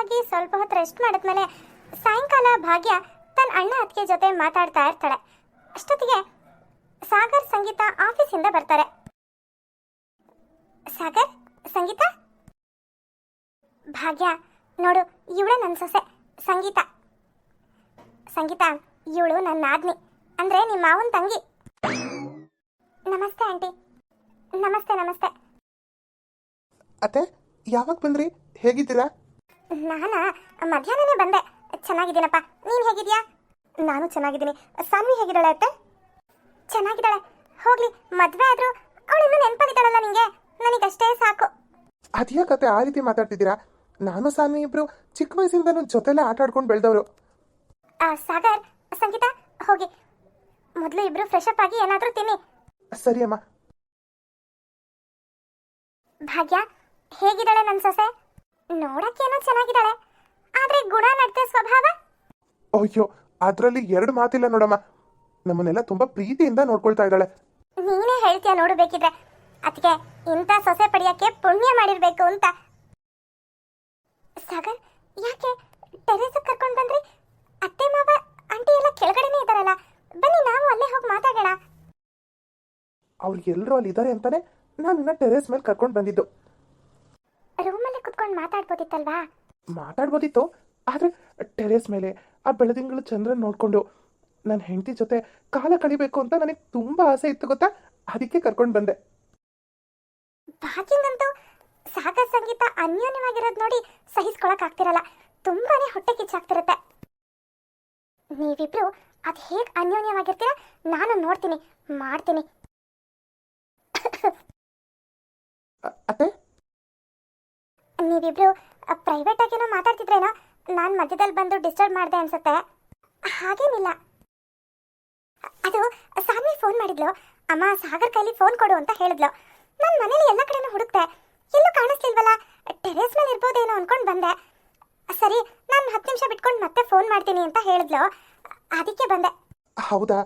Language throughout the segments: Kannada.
ಆಗಿ ಸ್ವಲ್ಪ ಹೊತ್ತು ರೆಸ್ಟ್ ಮಾಡಿದ್ಮೇಲೆ ಸಾಯಂಕಾಲ ಭಾಗ್ಯ ತನ್ನ ಅಣ್ಣ ಅತ್ತಿಗೆ ಜೊತೆ ಮಾತಾಡ್ತಾ ಇರ್ತಾಳೆ. ಅಷ್ಟೊತ್ತಿಗೆ ಸಾಗರ್ ಸಂಗೀತ ಆಫೀಸಿಂದ ಬರ್ತಾರೆ. ಸಾಗರ್, ಸಂಗೀತ, ಭಾಗ್ಯ ನೋಡು, ಇವಳು ನನ್ನ ಸೊಸೆ ಸಂಗೀತ. ಸಂಗೀತ, ಇವಳು ನನ್ನ ನಾದ್ನಿ, ಅಂದ್ರೆ ನಿಮ್ಮ ಮಾವನ ತಂಗಿ. ನಮಸ್ತೆ ಆಂಟಿ. ನಮಸ್ತೆ ನಮಸ್ತೆ. ಅತ್ತೆ, ಯಾವಾಗ ಬಂದ್ರಿ? ಹೇಗಿದ್ದೀರಾ? ನಾನಾ ಮಧ್ಯಾಹ್ನನೇ ಬಂದೆ. ಚೆನ್ನಾಗಿದ್ದೀನಪ್ಪ, ನೀನು ಹೇಗಿದ್ಯಾ? ನಾನು ಚೆನ್ನಾಗಿದ್ದೀನಿ. ಸಾನ್ವಿ ಹೇಗಿದ್ದಾಳೆ ಅತ್ತೆ? ಚೆನ್ನಾಗಿದ್ದಾಳೆ. ಹೋಗ್ಲಿ, ಮದುವೆ ಆದ್ರೂ ಅವಳು ಇನ್ನೂ ನೆನಪಾಗಿದ್ದಾಳಲ್ಲ ನಿಂಗೆ, ನನಗಷ್ಟೇ ಸಾಕು. ಅದ್ಯಾಕತ್ತೆ ಆ ರೀತಿ ಮಾತಾಡ್ತಿದ್ದೀರಾ? ನಾನು ಸಾನ್ವಿ ಇಬ್ರು ಚಿಕ್ಕ ವಯಸ್ಸಿಂದನೂ ಜೊತೆಲೆ ಆಟ ಆಡ್ಕೊಂಡು ಬೆಳೆದವರು. ಸಾಗರ್, ಸಂಗೀತ, ಹೋಗಿ ಮೊದಲು ಇಬ್ರು ಫ್ರೆಶ್ ಅಪ್ ಆಗಿ ಏನಾದರೂ ತಿನ್ನಿ. ಸರಿ ಅಮ್ಮ. ಭಾಗ್ಯ, ಹೇಗಿದ್ದಾಳೆ ನನ್ನ ಸೊಸೆ? ನೋಡಕ್ಕೇನೋ ಚೆನ್ನಾಗಿದ್ದಾಳೆ, ಆದ್ರೆ ಗುಣ, ನಡತೆ, ಸ್ವಭಾವ? ಅಯ್ಯೋ, ಅದರಲ್ಲಿ ಎರಡು ಮಾತಿಲ್ಲ ನೋಡಮ್ಮ. ನಮ್ಮನ್ನೆಲ್ಲ ತುಂಬಾ ಪ್ರೀತಿಯಿಂದ ನೋಡ್ಕೊಳ್ತಾ ಇದ್ದಾಳೆ. ನೀನೇ ಹೇಳ್ತೀಯ ನೋಡು ಬೇಕಿದ್ರೆ. ಅದಕ್ಕೆ ಇಂಥ ಸೊಸೆ ಪಡೆಯಕ್ಕೆ ಪುಣ್ಯ ಮಾಡಿರ್ಬೇಕು ಅಂತ. ಸಾಗರ್, ಯಾಕೆ ಟೆರೇಸ್ ಕರ್ಕೊಂಡು ಬಂದ್ರಿ? ಅತ್ತೆ ಮಾವ ಆಂಟಿ ಎಲ್ಲ ಕೆಳಗಡೆನೇ ಇದ್ದಾರಲ್ಲ, ಬನ್ನಿ ನಾವು ಅಲ್ಲೇ ಹೋಗಿ ಮಾತಾಡೋಣ. ಅವ್ರು ಎಲ್ಲರೂ ಅಲ್ಲಿ ಇದ್ದಾರೆ ಅಂತಾನೆ ನಾನು ಇನ್ನ ಟೆರೇಸ್ ಮೇಲೆ ಕರ್ಕೊಂಡು ಬಂದಿದ್ದು. ರೂಮಲ್ಲೇ ಕುತ್ಕೊಂಡು ಮಾತಾಡ್ಬೋದಿತ್ತಲ್ವಾ? ಮಾತಾಡ್ಬೋದಿತ್ತು, ಆದ್ರೆ ಟೆರೇಸ್ ಮೇಲೆ ಆ ಬೆಳದಿಂಗಳು ಚಂದ್ರನ್ ನೋಡ್ಕೊಂಡು ನನ್ನ ಹೆಂಡತಿ ಜೊತೆ ಕಾಲ ಕಳಿಬೇಕು ಅಂತ ನನಗೆ ತುಂಬಾ ಆಸೆ ಇತ್ತು ಗೊತ್ತಾ, ಅದಕ್ಕೆ ಕರ್ಕೊಂಡು ಬಂದೆ. ಭಾಗ್ಯಂಗಂತೂ ಸಾಗರ್ ಸಂಗೀತ ಅನ್ಯೋನ್ಯವಾಗಿರೋದು ನೋಡಿ ಸಹಿಸ್ಕೊಳಕ್ ಆಗ್ತಿರಲ್ಲ. ತುಂಬಾನೇ ಹೊಟ್ಟೆ ಕಿಚ್ಚಾಗ್ತಿರುತ್ತೆ. ನೀವಿಬ್ರು ಅದ್ ಹೇಗ್ ಅನ್ಯೋನ್ಯವಾಗಿರ್ತೀರ ನಾನು ನೋಡ್ತೀನಿ, ಮಾಡ್ತೀನಿ. ಅತ್ತೆ, ನೀವಿಬ್ರು ಪ್ರೈವೇಟ್ ಆಗೇನೋ ಮಾತಾಡ್ತಿದ್ರೇನೋ, ನಾನು ಮಧ್ಯದಲ್ಲಿ ಬಂದು ಡಿಸ್ಟರ್ಬ್ ಮಾಡಿದೆ ಅನ್ಸುತ್ತೆ. ಹಾಗೇನಿಲ್ಲ. ಅದು ಸಾನ್ವಿ ಫೋನ್ ಮಾಡಿದ್ಲು, ಅಮ್ಮ ಸಾಗರ್ ಕೈಲಿ ಫೋನ್ ಕೊಡು ಅಂತ ಹೇಳಿದ್ಲು. ನಾನು ಮನೇಲಿ ಎಲ್ಲ ಕಡೆನೂ ಹುಡುಕ್ತೆ, ಎಲ್ಲೂ ಕಾಣಿಸ್ಲಿಲ್ವಲ್ಲ, ಟೆರೇಸ್ ಮೇಲೆ ಇರ್ಬೋದೇನೋ ಅನ್ಕೊಂಡು ಬಂದೆ. ಸರಿ, ನಾನು 10 ನಿಮಿಷ ಬಿಟ್ಕೊಂಡು ಮತ್ತೆ ಫೋನ್ ಮಾಡ್ತೀನಿ ಅಂತ ಹೇಳಿದ್ಲು, ಅದಕ್ಕೆ ಬಂದೆ. ಹೌದಾ?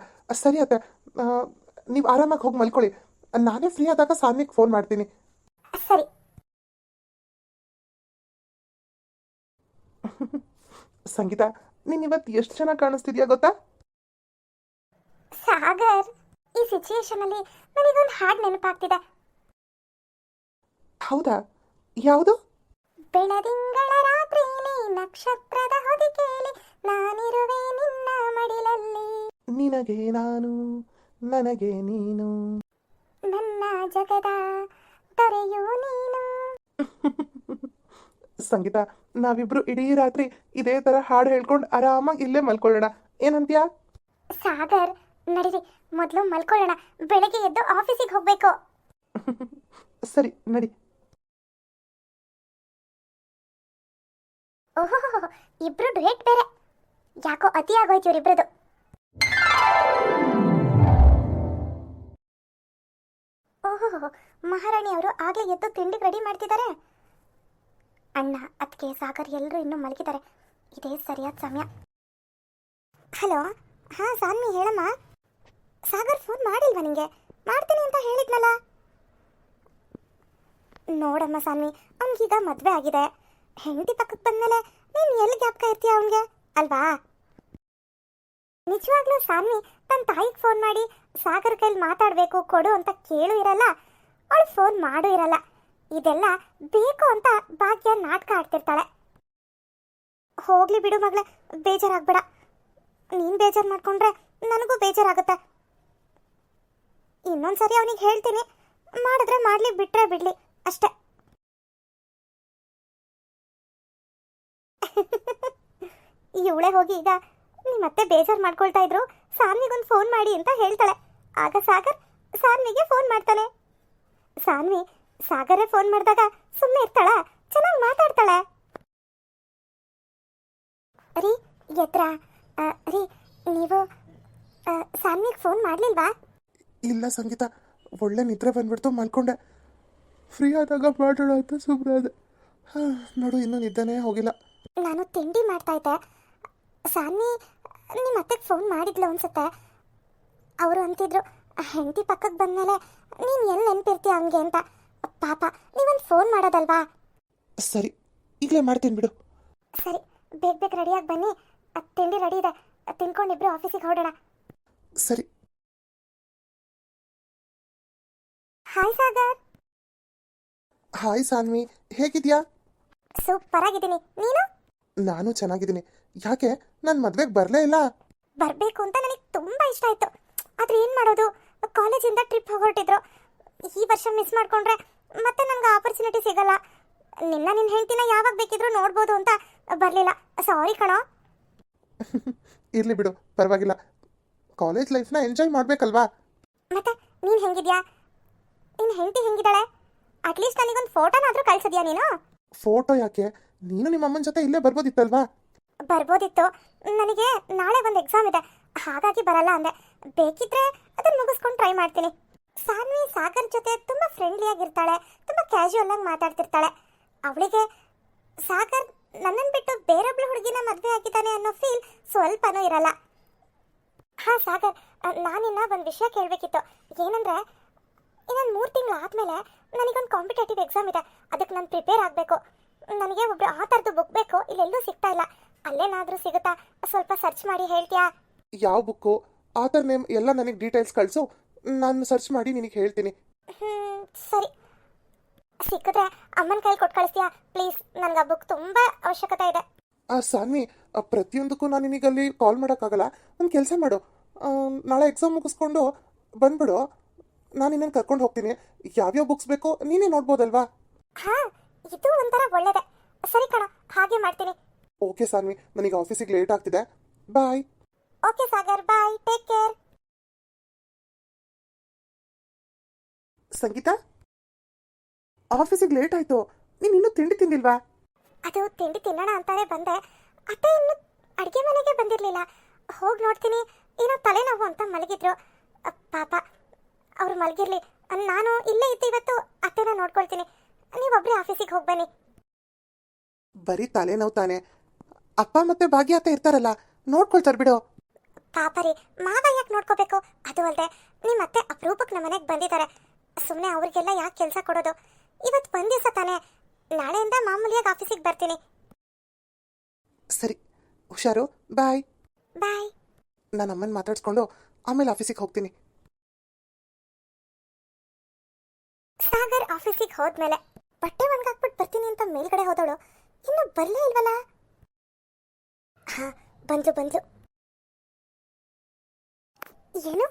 ಸರಿ ಅತ್ತೆ, ನೀವು ಆರಾಮಾಗಿ ಹೋಗಿ ಮಲ್ಕೊಳ್ಳಿ. ನಾನೇ ಫ್ರೀ ಆದಾಗ ಸಾನ್ವಿಗೆ ಫೋನ್ ಮಾಡ್ತೀನಿ. ಸರಿ. ಸಂಗೀತ, ನೀನ್ ಇವತ್ತು ಎಷ್ಟು ಚೆನ್ನಾಗಿ ಕಾಣಿಸ್ತಿದ್ಯಾ ಗೊತ್ತಾ? ಸಾಗರ್, ಈ ಸಿಚುಯೇಷನ್ ಅಲ್ಲಿ ನನಗೊಂದು ಹಾಡು ನೆನಪಾಗ್ತಿದೆ. ಹೌದಾ? ಯಾವುದು? ಬೆಳದಿಂಗಳ ರಾತ್ರಿಲಿ ನಕ್ಷತ್ರದ ಹೊದಿಕೆಯಲ್ಲಿ ನಾನಿರುವೆ ನಿನ್ನ ಮಡಿಲಲ್ಲಿ, ನಿನಗೆ ನಾನು ನನಗೆ ನೀನು, ನನ್ನ ಜಗದ ತೊರೆಯು ನೀನು. ಸಂಗೀತ, ನಾವಿಬ್ರು ಇಡೀ ರಾತ್ರಿ ಇದೇ ತರ ಹಾಡು ಹೇಳ್ಕೊಂಡು ಆರಾಮಾಗಿ ಇಲ್ಲೇ ಮಲ್ಕೊಳ್ಳೋಣ, ಏನಂತೀಯಾ? ಸಾಗರ್, ನಡೀರಿ ಮೊದಲು ಮಲ್ಕೊಳ್ಳೋಣ, ಬೆಳಗ್ಗೆ ಎದ್ದು ಆಫೀಸಿಗೆ ಹೋಗ್ಬೇಕು. ಸರಿ, ನಡಿ. ಓಹೋ, ಇಬ್ರು ಡುಯೆಟ್ ಬೇರೆ, ಯಾಕೋ ಅತಿ ಆಗೋಯ್ತು ಇವರಿಬ್ರದು. ಓಹೋ, ಮಹಾರಾಣಿ ಅವರು ಆಗ್ಲೇ ಎದ್ದು ತಿಂಡಿಗೆ ರೆಡಿ ಮಾಡ್ತಿದ್ದಾರೆ. ಅಣ್ಣ, ಅದಕ್ಕೆ ಸಾಗರ್ ಎಲ್ಲರೂ ಇನ್ನೂ ಮಲಗಿದ್ದಾರೆ, ಇದೇ ಸರಿಯಾದ ಸಮಯ. ಹಲೋ, ಹಾ ಸಾನ್ವಿ, ಹೇಳಮ್ಮ. ಸಾಗರ್ ಫೋನ್ ಮಾಡಿಲ್ವಾ ನಿಂಗೆ? ಮಾಡ್ತೀನಿ ಅಂತ ಹೇಳಿದ್ನಲ್ಲ. ನೋಡಮ್ಮ ಸಾನ್ವಿ, ಅವನಿಗೀಗ ಮದುವೆ ಆಗಿದೆ, ಹೆಂಡತಿ ಪಕ್ಕಕ್ಕೆ ಬಂದಮೇಲೆ ನೀನು ಎಲ್ಲಿ ಜ್ಞಾಪಕ ಇರ್ತೀಯ ಅವನಿಗೆ, ಅಲ್ವಾ? ನಿಜವಾಗ್ಲೂ ಸಾನ್ವಿ ತನ್ನ ತಾಯಿಗೆ ಫೋನ್ ಮಾಡಿ ಸಾಗರ್ ಕೈಲಿ ಮಾತಾಡಬೇಕು ಕೊಡು ಅಂತ ಕೇಳು ಇರಲ್ಲ, ಅವಳು ಫೋನ್ ಮಾಡು ಇರಲ್ಲ. ಇದೆಲ್ಲ ಬೇಕು ಅಂತ ಭಾಗ್ಯ ನಾಟಕ ಆಡ್ತಿರ್ತಾಳೆ. ಹೋಗ್ಲಿ ಬಿಡು ಮಗಳೇ, ಬೇಜಾರಾಗ್ಬೇಡ. ನೀನು ಬೇಜಾರು ಮಾಡ್ಕೊಂಡ್ರೆ ನನಗೂ ಬೇಜಾರಾಗುತ್ತೆ. ಇನ್ನೊಂದ್ಸರಿ ಅವನಿಗೆ ಹೇಳ್ತೀನಿ, ಮಾಡಿದ್ರೆ ಮಾಡಲಿ, ಬಿಟ್ರೆ ಬಿಡ್ಲಿ, ಅಷ್ಟೇ. ಇವಳೆ ಹೋಗಿ ಈಗ ನಿಮ್ಮತ್ತೆ ಬೇಜಾರು ಮಾಡ್ಕೊಳ್ತಾ ಇದ್ರು, ಸಾನ್ವಿಗೊಂದು ಫೋನ್ ಮಾಡಿ ಅಂತ ಹೇಳ್ತಾಳೆ. ಆಗ ಸಾಗರ್ ಸಾನ್ವಿಗೆ ಫೋನ್ ಮಾಡ್ತಾನೆ. ಸಾನ್ವಿ ಸಾಗರೇ ಫೋನ್ ಮಾಡಿದಾಗ ಸುಮ್ಮನೆ ಇರ್ತಾಳ, ಚೆನ್ನಾಗಿ ಮಾತಾಡ್ತಾಳೆ. ರೀ ಎದ್ರ ರೀ, ನೀವು ಸಾನ್ವಿಗೆ ಫೋನ್ ಮಾಡಲಿಲ್ವಾ? ಇಲ್ಲ ಸಂಗೀತ, ಒಳ್ಳೆ ನಿದ್ರೆ ಬಂದ್ಬಿಡ್ತು, ಮಲ್ಕೊಂಡೆ. ಫ್ರೀ ಆದಾಗ ಮಾಡೋಣ ಅಂತ ಸುಮ್ಮನೆ ಅದೇ. ನೋಡು, ಇನ್ನೂ ನಿದ್ದೆನೇ ಹೋಗಿಲ್ಲ. ನಾನು ತಿಂಡಿ ಮಾಡ್ತಾ ಇದ್ದೆ, ಸಾನ್ವಿ ನಿಮ್ಮ ಅತ್ತೆಗೆ ಫೋನ್ ಮಾಡಿದ್ಲು ಅನ್ಸುತ್ತೆ. ಅವರು ಅಂತಿದ್ರು, ಹೆಂಡತಿ ಪಕ್ಕಕ್ಕೆ ಬಂದಮೇಲೆ ನೀನು ಎಲ್ಲಿ ನೆನಪಿರ್ತೀಯ ಅವನಿಗೆ ಅಂತ. ಪಾಪ, ನೀವೊಂದು ಫೋನ್ ಮಾಡೋದಲ್ವಾ? ಸರಿ, ಈಗಲೇ ಮಾಡ್ತೀನಿ ಬಿಡು. ಸರಿ, ಬೇಗ ಬೇಗ ರೆಡಿಯಾಗಿ ಬನ್ನಿ. ತಿಂಡಿ ರೆಡಿ ಇದೆ, ತಿನ್ಕೊಂಡಿಬ್ರು ಆಫೀಸಿಗೆ ಹೊರಡೋಣ. ಸರಿ. ಹಾಯ್ ಸಾಗರ್. ಹಾಯ್ ಸಾನ್ವಿ, ಹೇಗಿದ್ಯಾ? ಸೂಪರ್ ಆಗಿದ್ದೀನಿ, ನೀನು? ನಾನು ಚೆನ್ನಾಗಿದ್ದೀನಿ. ಯಾಕೆ ನನ್ನ ಮದ್ವೆಗೆ ಬರಲೇ ಇಲ್ಲ? ಬರಬೇಕು ಅಂತ ನನಗೆ ತುಂಬಾ ಇಷ್ಟ ಆಯ್ತು. ಆದ್ರೆ ಏನು ಮಾಡೋದು, ಕಾಲೇಜಿಂದ ಟ್ರಿಪ್ ಹೊರಟಿದ್ರು. ಈ ವರ್ಷ ಮಿಸ್ ಮಾಡ್ಕೊಂಡ್ರೆ ಮತ್ತೆ ನನಗೆ ಆಪರ್ಚುನಿಟಿ ಸಿಗಲ್ಲ. ನಿನ್ನ ಹೆಂಡ್ತಿನ ಯಾವಾಗ ಬೇಕಿದ್ರೂ ನೋಡ್ಬೋದು ಅಂತ ಬರಲಿಲ್ಲ. ಸಾರಿ ಕಣೋ. ಇರ್ಲಿ ಬಿಡು, ಪರವಾಗಿಲ್ಲ. ಕಾಲೇಜ್ ಲೈಫ್ನ ಎಂಜಾಯ್ ಮಾಡ್ಬೇಕಲ್ವಾ? ಮತ್ತೆ ನೀನು ಹೆಂಗಿದ್ಯಾ? ನಿನ್ನ ಹೆಂಡತಿ ಹೆಂಗಿದ್ದಾಳೆ? ಅಟ್ಲೀಸ್ಟ್ ನನಗೊಂದು ಫೋಟೋನಾದರೂ ಕಳ್ಸಿದ್ಯಾ ನೀನು? ಫೋಟೋ ಯಾಕೆ, ನೀನು ನಿಮ್ಮ ಅಮ್ಮನ ಜೊತೆ ಇಲ್ಲೇ ಬರ್ಬೋದಿತ್ತಲ್ವಾ? ಬರ್ಬೋದಿತ್ತು. ನನಗೆ ನಾಳೆ ಒಂದು ಎಕ್ಸಾಮ್ ಇದೆ, ಹಾಗಾಗಿ ಬರಲ್ಲ ಅಂದೆ. ಬೇಕಿದ್ರೆ ಅದನ್ನ ಮುಗಿಸ್ಕೊಂಡು ಟ್ರೈ ಮಾಡ್ತೀನಿ. ಸಾನ್ವಿ ಸಾಗರ್ ಜೊತೆ ತುಂಬ ಫ್ರೆಂಡ್ಲಿಯಾಗಿರ್ತಾಳೆ, ತುಂಬ ಕ್ಯಾಶುವಲ್ ಆಗಿ ಮಾತಾಡ್ತಿರ್ತಾಳೆ. ಅವಳಿಗೆ ಸಾಗರ್ ನನ್ನನ್ನು ಬಿಟ್ಟು ಬೇರೊಬ್ಳು ಹುಡುಗಿನ ಮದುವೆ ಆಗಿದ್ದಾನೆ ಅನ್ನೋ ಫೀಲ್ ಸ್ವಲ್ಪನೂ ಇರಲ್ಲ. ಹಾಂ ಸಾಗರ್, ನಾನಿನ್ನ ಒಂದು ವಿಷಯ ಕೇಳಬೇಕಿತ್ತು. ಏನಂದರೆ, ಇನ್ನೊಂದು 3 ತಿಂಗಳು ಆದಮೇಲೆ ನನಗೊಂದು ಕಾಂಪಿಟೇಟಿವ್ ಎಕ್ಸಾಮ್ ಇದೆ. ಅದಕ್ಕೆ ನಾನು ಪ್ರಿಪೇರ್ ಆಗಬೇಕು. ನನಗೆ ಒಬ್ಬರು ಆ ಥರದ್ದು ಬುಕ್ ಬೇಕು, ಇಲ್ಲೆಲ್ಲೂ ಸಿಗ್ತಾ ಇಲ್ಲ. ಅಲ್ಲೇನಾದರೂ ಸಿಗುತ್ತಾ? ಸ್ವಲ್ಪ ಸರ್ಚ್ ಮಾಡಿ ಹೇಳ್ತೀಯಾ? ಯಾವ ಬುಕ್ಕು, ಆಥರ್ ನೇಮ್ ಎಲ್ಲ ನನಗೆ ಡೀಟೇಲ್ಸ್ ಕಳಿಸು, ನಾನು ಸರ್ಚ್ ಮಾಡಿ ನಿನಗೆ ಹೇಳ್ತೀನಿ. ಸರಿ. ಸಿಕ್ಕಿದ್ರೆ ಅಮ್ಮನ ಕೈಲಿ ಕೊಟ್ಟು ಕಳಿಸ್ತೀಯಾ ಪ್ಲೀಸ್? ನನಗೆ ಆ ಬುಕ್ ತುಂಬ ಅವಶ್ಯಕತೆ ಇದೆ. ಸಾನ್ವಿ, ಪ್ರತಿಯೊಂದಕ್ಕೂ ನಾನು ನಿನಗಲ್ಲಿ ಕಾಲ್ ಮಾಡೋಕ್ಕಾಗಲ್ಲ. ಒಂದು ಕೆಲಸ ಮಾಡು, ನಾಳೆ ಎಕ್ಸಾಮ್ ಮುಗಿಸ್ಕೊಂಡು ಬಂದ್ಬಿಡು, ನಾನು ನಿನ್ನನ್ನು ಕರ್ಕೊಂಡು ಹೋಗ್ತೀನಿ. ಯಾವ್ಯಾವ ಬುಕ್ಸ್ ಬೇಕೋ ನೀನೇ ನೋಡ್ಬೋದಲ್ವಾ? ಹಾಂ, ಇದು ಒಂಥರ ಒಳ್ಳೇದೆ. ಸರಿ ಕಣ, ಹಾಗೆ ಮಾಡ್ತೀನಿ. ಓಕೆ ಸಾನ್ವಿ, ನನಗೆ ಆಫೀಸಿಗೆ ಲೇಟ್ ಆಗ್ತಿದೆ. ಬಾಯ್. ಓಕೆ ಸಾಗರ್, ಬಾಯ್, ಟೇಕ್ ಕೇರ್. ಸಂಗೀತಾ, ಆಫೀಸಿಗೆ ಲೇಟ್ ಆಯಿತು, ನೀನು ಇನ್ನೂ ತಿಂಡಿ ತಿಂದಿಲ್ವಾ? ಅದು ತಿಂಡಿ ತಿನ್ನೋಣ ಅಂತಾನೆ ಬಂದೆ. ಅತ್ತೆ ಇನ್ನು ಅಡುಗೆ ಮನೆಗೆ ಬಂದಿರಲಿಲ್ಲ. ಹೋಗಿ ನೋಡ್ತೀನಿ, ಏನೋ ತಲೆನೋವು ಅಂತ ಮಲಗಿದ್ರು. ಪಾಪ, ಅವ್ರು ಮಲಗಿರ್ಲಿ, ನಾನು ಇಲ್ಲೇ ಇದ್ದು ಇವತ್ತು ಅತ್ತೆನ ನೋಡ್ಕೊಳ್ತೀನಿ. ನೀವೊಬ್ಬರೇ ಆಫೀಸಿಗೆ ಹೋಗಿ ಬನ್ನಿ. ಬರೀ ತಲೆನೋವು ತಾನೆ, ಅಪ್ಪ ಮತ್ತೆ ಭಾಗ್ಯ ಅತ್ತ ಇರ್ತಾರಲ್ಲ, ನೋಡ್ಕೊಳ್ತಾರೆ ಬಿಡು. ಪಾಪ ರೀ, ಮಾವ ಯಾಕೆ ನೋಡ್ಕೋಬೇಕು? ಅದು ಅಲ್ಲದೆ ನಿಮ್ಮ ಅತ್ತೆ ಅಪರೂಪಕ್ಕೆ ನಮ್ಮ ಮನೆಗೆ ಬಂದಿದ್ದಾರೆ. ಸುಮ್ಮನೆ ಅವ್ರಿಗೆಲ್ಲ ಯಾಕೆ ಕೆಲಸ ಕೊಡೋದು? ಇವತ್ತು ಒಂದು ದಿವಸ ತಾನೆ, ನಾಳೆಯಿಂದ ಮಾಮೂಲಿಯಾಗಿ ಆಫೀಸಿಗೆ ಬರ್ತೀನಿ. ಸರಿ, ಹುಷಾರು. ಬಾಯ್. ಬಾಯ್. ನಾನು ಅಮ್ಮನ ಮಾತಾಡ್ಸ್ಕೊಂಡು ಆಮೇಲೆ ಆಫೀಸಿಗೆ ಹೋಗ್ತೀನಿ. ಸಾಗರ್ ಆಫೀಸಿಗೆ ಹೋದ್ಮೇಲೆ ಬಟ್ಟೆ ಒಣಗಾಕ್ಬಿಟ್ಟು ಬರ್ತೀನಿ ಅಂತ ಮೇಲ್ಗಡೆ ಹೋದವಳು ಇನ್ನು ಬರಲೇ ಇಲ್ವಲ್ಲ. ಹಾ, ಬಂದ್ರು. ಏನು,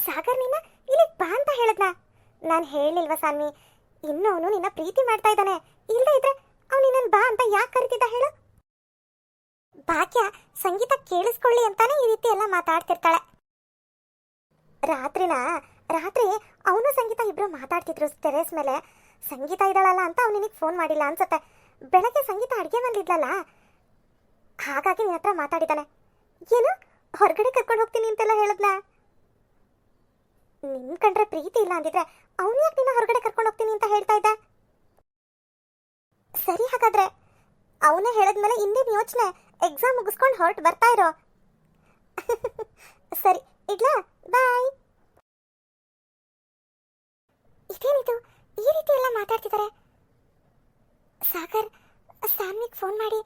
ಸಾಗರ್ ನಿನ್ನ ಇಲ್ಲಿ ಬಾ ಅಂತ ಹೇಳದ್ನಾ? ನಾನು ಹೇಳಿಲ್ವಾ ಸಾನ್ವಿ, ಇನ್ನು ಅವನು ನಿನ್ನ ಪ್ರೀತಿ ಮಾಡ್ತಾ ಇದ್ದಾನೆ. ಇಲ್ಲದೆ ಇದ್ರೆ ಅವನು ನಿನ್ನನ್ನು ಬಾ ಅಂತ ಯಾಕೆ ಕರಿತಿದ್ದ ಹೇಳು? ಭಾಗ್ಯ ಸಂಗೀತ ಕೇಳಿಸ್ಕೊಳ್ಳಿ ಅಂತಾನೆ ಈ ರೀತಿ ಎಲ್ಲ ಮಾತಾಡ್ತಿರ್ತಾಳೆ. ರಾತ್ರಿ ಅವನು ಸಂಗೀತ ಇಬ್ರು ಮಾತಾಡ್ತಿದ್ರು ಟೆರೇಸ್ ಮೇಲೆ. ಸಂಗೀತ ಇದ್ದಾಳಲ್ಲ ಅಂತ ಅವ್ನು ನಿನಗೆ ಫೋನ್ ಮಾಡಿಲ್ಲ ಅನ್ಸುತ್ತೆ. ಬೆಳಗ್ಗೆ ಸಂಗೀತ ಅಡುಗೆ ಮನೇಲಿದ್ಲಲ್ಲ, ಹಾಗಾಗಿ ನಿನ್ನ ಹತ್ರ ಮಾತಾಡಿದ್ದಾನೆ. ಏನು, ಹೊರಗಡೆ ಕರ್ಕೊಂಡು ಹೋಗ್ತೀನಿ ಅಂತೆಲ್ಲ ಹೇಳದ್ನ? ನಿನ್ ಕಂಡ್ರೆ ಪ್ರೀತಿ ಇಲ್ಲ ಅಂದಿದ್ರೆ ಅವನು ಯಾಕೆ ನಿನ್ನ ಹೊರಗಡೆ ಕರ್ಕೊಂಡು ಹೋಗ್ತೀನಿ ಅಂತ ಹೇಳ್ತಾ ಇದ್ದ? ಸರಿ, ಹಾಗಾದ್ರೆ ಅವನೇ ಹೇಳಿದ್ಮೇಲೆ ಇನ್ನೇನು ಯೋಚನೆ? ಎಕ್ಸಾಮ್ ಮುಗಿಸ್ಕೊಂಡು ಹೊರಟು ಬರ್ತಾ ಇರೋ. ಸರಿ, ಇಡ್ಲಾ? ಬಾಯ್. ಇದೇನಿದು, ಈ ರೀತಿ ಎಲ್ಲ ಮಾತಾಡ್ತಿದ್ದಾರೆ? ಸಾಗರ್ ಸಾನ್ವಿಗೆ ಫೋನ್ ಮಾಡಿ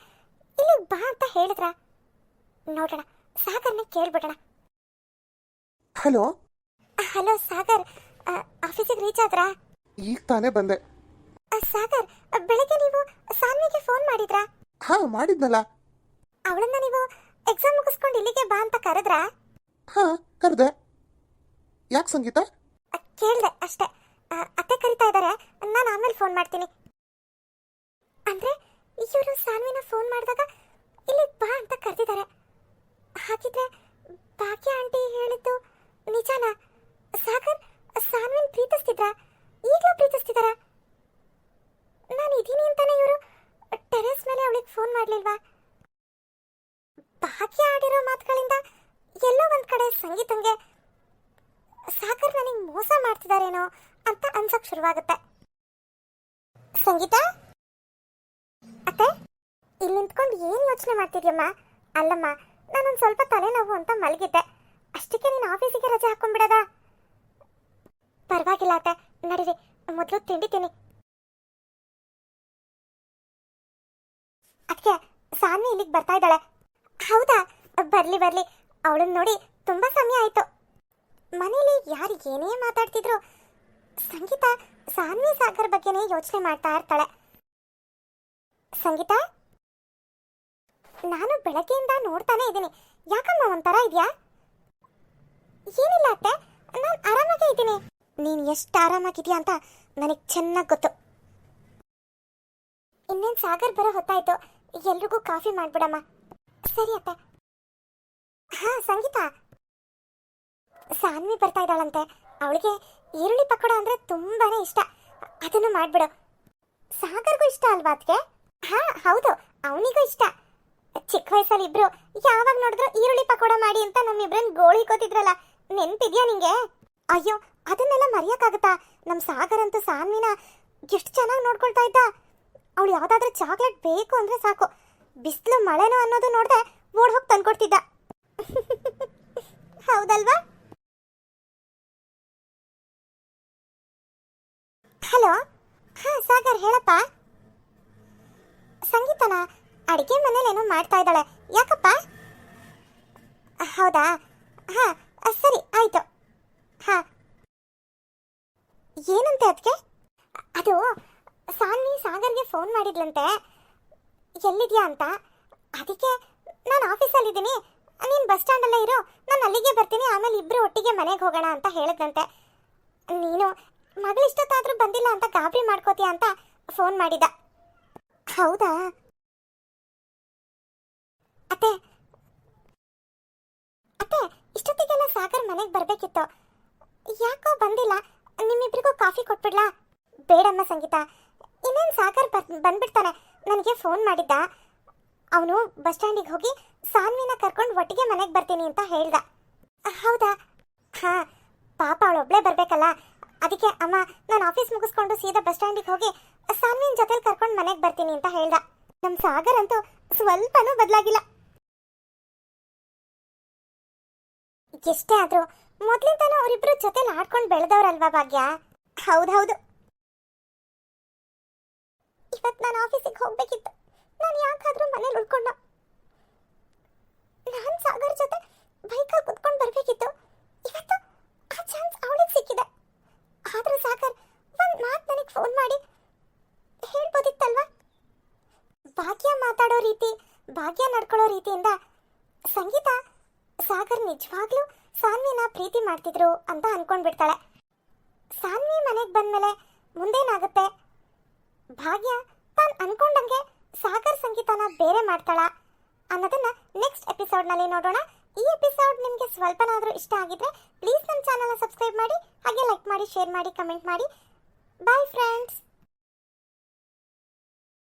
ಇಲ್ಲಿ ಬಾ ಅಂತ ಹೇಳಿದ್ರ? ನೋಡೋಣ, ಸಾಗರ್ನ ಕೇಳ್ಬಿಡೋಣ. ಹಲೋ. ಹಲೋ ಸಾಗರ್, ಆಫೀಸಿಗೆ ರೀಚ್ ಆದ್ರಾ? ಈಗ ತಾನೇ ಬಂದೆ. ಸಾಗರ್, ಬೆಳಗ್ಗೆ ನೀವು ಸಾನ್ವಿಗೆ ಫೋನ್ ಮಾಡಿದ್ರಾ? ಹಾ, ಮಾಡಿದ್ನಲ್ಲ. ಅವಳನ್ನ ನೀವು ಎಕ್ಸಾಮ್ ಮುಗಿಸ್ಕೊಂಡು ಇಲ್ಲಿಗೆ ಬಾ ಅಂತ ಕರೆದ್ರಾ? ಹಾ, ಕರೆದೆ. ಯಾಕೆ ಸಂಗೀತ? ಕೇಳಿದೆ ಅಷ್ಟೇ. ಅತ್ತೆ ಕರಿತಾ ಇದ್ದಾರೆ, ನಾನು ಆಮೇಲೆ ಫೋನ್ ಮಾಡ್ತೀನಿ. ಅಂದ್ರೆ ಇವರು ಸಾನ್ವಿನ ಫೋನ್ ಮಾಡಿದಾಗ ಇಲ್ಲಿ ಬಾ ಅಂತ ಕರೆದಿದ್ದಾರೆ. ಹಾಗಿದ್ರೆ ಭಾಗ್ಯ ಆಂಟಿ ಹೇಳಿದ್ದು ನಿಜಾನಾ? ಸಾಗರ್ ಸಾನ್ವಿನ್ ಪ್ರೀತಿಸ್ತಿದ್ರಾ? ಈಗಲೂ ಪ್ರೀತಿಸ್ತಿದ್ದಾರಾ? ನಾನು ಇದೀನಿ ಅಂತಾನೆ ಇವರು ಟೆರೇಸ್ ಮೇಲೆ ಅವಳಿಗೆ ಫೋನ್ ಮಾಡಲಿಲ್ವಾ? ಭಾಗ್ಯ ಆಡಿರೋ ಮಾತುಗಳಿಂದ ಎಲ್ಲೋ ಒಂದ್ ಕಡೆ ಸಂಗೀತಂಗೆ ಸಾಗರ್ ನನಗೆ ಮೋಸ ಮಾಡ್ತಿದಾರೇನೋ ಅಂತ ಅನ್ಸಕ್ ಶುರುವಾಗುತ್ತೆ. ಸಂಗೀತ ಅತ್ತೆ, ಇಲ್ಲಿ ನಿಂತ್ಕೊಂಡು ಏನು ಯೋಚನೆ ಮಾಡ್ತಿದ್ಯಮ್ಮ? ಅಲ್ಲಮ್ಮ, ನಾನೊಂದು ಸ್ವಲ್ಪ ತಲೆನೋವು ಅಂತ ಮಲಗಿದ್ದೆ, ಅಷ್ಟಕ್ಕೆ ನೀನು ಆಫೀಸಿಗೆ ರಜೆ ಹಾಕೊಂಡ್ಬಿಡದ? ಪರವಾಗಿಲ್ಲ ಅತ್ತೆ, ನಡೀರಿ, ಮೊದಲು ತಿಂಡಿ ತಿನ್ನಿ. ಅದಕ್ಕೆ ಸಾನ್ವಿ ಇಲ್ಲಿಗೆ ಬರ್ತಾ ಇದ್ದಾಳೆ. ಹೌದಾ, ಬರ್ಲಿ ಬರ್ಲಿ. ಅವಳನ್ನ ನೋಡಿ ತುಂಬಾ ಸಮಯ ಆಯ್ತು. ಮನೇಲಿ ಯಾರು ಏನೇ ಮಾತಾಡ್ತಿದ್ರು ಸಂಗೀತ ಸಾನ್ವಿ ಸಾಗರ್ ಬಗ್ಗೆನೇ ಯೋಚನೆ ಮಾಡ್ತಾ ಇರ್ತಾಳೆ. ಸಂಗೀತ, ನಾನು ಬೆಳಗ್ಗೆಯಿಂದ ನೋಡ್ತಾನೆ ಇದ್ದೀನಿ. ಯಾಕಮ್ಮ ಒಂಥರ ಇದೆಯಾ? ಏನಿಲ್ಲ ಅತ್ತೆ, ನಾನು ಆರಾಮಾಗೇ ಇದ್ದೀನಿ. ನೀನು ಎಷ್ಟು ಆರಾಮಾಗಿದ್ಯಾ ಅಂತ ನನಗೆ ಚೆನ್ನಾಗಿ ಗೊತ್ತು. ಇನ್ನೇನು ಸಾಗರ್ ಬರೋ ಹೊತ್ತಾಯ್ತು, ಎಲ್ರಿಗೂ ಕಾಫಿ ಮಾಡ್ಬಿಡಮ್ಮ. ಸರಿ ಅತ್ತೆ. ಹಾ ಸಂಗೀತ, ಸಾನ್ವಿ ಬರ್ತಾ ಇದ್ದಾಳಂತೆ. ಅವಳಿಗೆ ಈರುಳ್ಳಿ ಪಕೋಡ ಅಂದ್ರೆ ತುಂಬಾನೇ ಇಷ್ಟ. ಅದನ್ನು ಮಾಡ್ಬಿಡು. ಸಾಗರ್ಗೂ ಇಷ್ಟ ಅಲ್ವಾ ಅದಕ್ಕೆ? ಹಾ ಹೌದು, ಅವನಿಗೂ ಇಷ್ಟ. ಚಿಕ್ಕ ವಯಸ್ಸಲ್ಲಿ ಇಬ್ರು ಯಾವಾಗ ನೋಡಿದ್ರು ಈರುಳ್ಳಿ ಪಕೋಡ ಮಾಡಿ ಅಂತ ನಮ್ಮಿಬ್ರನ್ನ ಗೋಳಿ ಕೋತಿದ್ರಲ್ಲ, ನೆನ್ಪಿದ್ಯಾ ನಿಂಗೆ? ಅಯ್ಯೋ, ಅದನ್ನೆಲ್ಲ ಮರೆಯಕ್ಕಾಗತ್ತಾ? ನಮ್ ಸಾಗರ್ ಅಂತೂ ಸಾನ್ವಿನ ಎಷ್ಟು ಚೆನ್ನಾಗಿ ನೋಡ್ಕೊಳ್ತಾ ಇದ್ದ. ಅವಳು ಯಾವ್ದಾದ್ರೂ ಚಾಕ್ಲೇಟ್ ಬೇಕು ಅಂದ್ರೆ ಸಾಕು, ಬಿಸಿಲು ಮಳೆನೋ ಅನ್ನೋದು ನೋಡ್ದೆ ಓಡ್ ಹೋಗಿ ತಂದ್ಕೊಡ್ತಿದ್ದ. ಹೌದಲ್ವಾ? ಹಲೋ. ಹಾ ಸಾಗರ್, ಹೇಳಪ್ಪ. ಸಂಗೀತನ ಅಡಿಗೆ ಮನೇಲಿ ಏನೋ ಮಾಡ್ತಾ ಇದ್ದಾಳೆ. ಯಾಕಪ್ಪ? ಹೌದಾ, ಹಾ ಸರಿ ಆಯ್ತು. ಹಾ, ಏನಂತೆ ಅದಕ್ಕೆ? ಅದು ಸಾನ್ವಿ ಸಾಗರ್ಗೆ ಫೋನ್ ಮಾಡಿದ್ಲಂತೆ, ಎಲ್ಲಿದ್ಯಾ ಅಂತ. ಅದಕ್ಕೆ ನಾನು ಆಫೀಸಲ್ಲಿದ್ದೀನಿ, ನೀನು ಬಸ್ ಸ್ಟ್ಯಾಂಡಲ್ಲೇ ಇರು, ನಾನು ಅಲ್ಲಿಗೆ ಬರ್ತೀನಿ, ಆಮೇಲೆ ಇಬ್ಬರು ಒಟ್ಟಿಗೆ ಮನೆಗೆ ಹೋಗೋಣ ಅಂತ ಹೇಳಿದ್ನಂತೆ. ನೀನು ಮಗಳಿಷ್ಟೊತ್ತಾದರೂ ಬಂದಿಲ್ಲ ಅಂತ ಗಾಬರಿ ಮಾಡ್ಕೋತೀಯ ಅಂತ ಫೋನ್ ಮಾಡಿದ. ಹೌದಾ ಅತ್ತೆ? ಅತ್ತೆ, ಇಷ್ಟೊತ್ತಿಗೆಲ್ಲ ಸಾಗರ್ ಮನೆಗೆ ಬರಬೇಕಿತ್ತು, ಯಾಕೋ ಬಂದಿಲ್ಲ. ನಿಮ್ಮಿಬ್ರಿಗೂ ಕಾಫಿ ಕೊಟ್ಬಿಡ್ಲಾ? ಬೇಡಮ್ಮ ಸಂಗೀತ, ಇನ್ನೇನು ಸಾಗರ್ ಬಂದ್ಬಿಡ್ತಾನೆ. ನನಗೆ ಫೋನ್ ಮಾಡಿದ್ದ, ಅವನು ಬಸ್ ಸ್ಟ್ಯಾಂಡಿಗೆ ಹೋಗಿ ಸಾನ್ವಿನ ಕರ್ಕೊಂಡು ಒಟ್ಟಿಗೆ ಮನೆಗೆ ಬರ್ತೀನಿ ಅಂತ ಹೇಳ್ದ. ಹೌದಾ? ಹಾ, ಪಾಪ ಅವಳೊಬ್ಳೇ ಬರಬೇಕಲ್ಲ, ಅದಕ್ಕೆ ಅಮ್ಮ ನಾನು ಆಫೀಸ್ ಮುಗಿಸ್ಕೊಂಡು ಸೀದಾ ಬಸ್ ಸ್ಟ್ಯಾಂಡಿಗೆ ಹೋಗಿ ಸಾನ್ವಿನ ಜೊತೆಲಿ ಕರ್ಕೊಂಡು ಮನೆಗೆ ಬರ್ತೀನಿ ಅಂತ ಹೇಳ್ದ. ನಮ್ಮ ಸಾಗರ್ ಅಂತೂ ಸ್ವಲ್ಪನೂ ಬದಲಾಗಿಲ್ಲ. ಎಷ್ಟೇ ಆದ್ರೂ ಮೊದ್ಲಿಂದನೂ ಅವರಿಬ್ರು ಜೊತೆಲಿ ಆಡ್ಕೊಂಡು ಬೆಳೆದವ್ರಲ್ವಾ ಭಾಗ್ಯ? ಹೌದೌದು. ಇವತ್ತು ನಾನು ಆಫೀಸಿಗೆ ಹೋಗ್ಬೇಕಿತ್ತು, ನಾನು ಯಾಕಾದ್ರೂ ಮನೇಲಿ ಉಳ್ಕೊಂಡ. ನಾನು ಸಾಗರ್ ಜೊತೆ ಬೈಕಲ್ಲಿ ಕುತ್ಕೊಂಡು ಬರ್ಬೇಕಿತ್ತು. ಇವತ್ತು ಆ ಚಾನ್ಸ್ ಅವಳಿಗೆ ಸಿಕ್ಕಿದೆ. ಆದ್ರೆ ಸಾಗರ್ ಒಂದ್ ಮಾತು ನನಗೆ ಫೋನ್ ಮಾಡಿ ಹೇಳ್ಬೋದಿತ್ತಲ್ವಾ? ಭಾಗ್ಯ ಮಾತಾಡೋ ರೀತಿ, ಭಾಗ್ಯ ನಡ್ಕೊಳ್ಳೋ ರೀತಿಯಿಂದ ಸಂಗೀತ ಸಾಗರ್ ನಿಜವಾಗ್ಲೂ ಸಾನ್ವಿನ ಪ್ರೀತಿ ಮಾಡ್ತಿದ್ರು ಅಂತ ಅನ್ಕೊಂಡ್ಬಿಡ್ತಾಳೆ. ಸಾನ್ವಿ ಮನೆಗೆ ಬಂದ್ಮೇಲೆ ಮುಂದೇನಾಗುತ್ತೆ? ಭಾಗ್ಯ ತಾನು ಅನ್ಕೊಂಡಂಗೆ ಸಾಗರ್ ಸಂಗೀತನ ಬೇರೆ ಮಾಡ್ತಾಳ ಅನ್ನೋದನ್ನ ನೆಕ್ಸ್ಟ್ ಎಪಿಸೋಡ್ನಲ್ಲಿ ನೋಡೋಣ. ಈ ಎಪಿಸೋಡ್ ನಿಮಗೆ ಸ್ವಲ್ಪನಾದರೂ ಇಷ್ಟ ಆಗಿದ್ರೆ ಪ್ಲೀಸ್ ನಮ್ಮ ಚಾನಲ್ನ ಸಬ್ಸ್ಕ್ರೈಬ್ ಮಾಡಿ, ಹಾಗೆ ಲೈಕ್ ಮಾಡಿ, ಶೇರ್ ಮಾಡಿ, ಕಮೆಂಟ್ ಮಾಡಿ. Bye friends.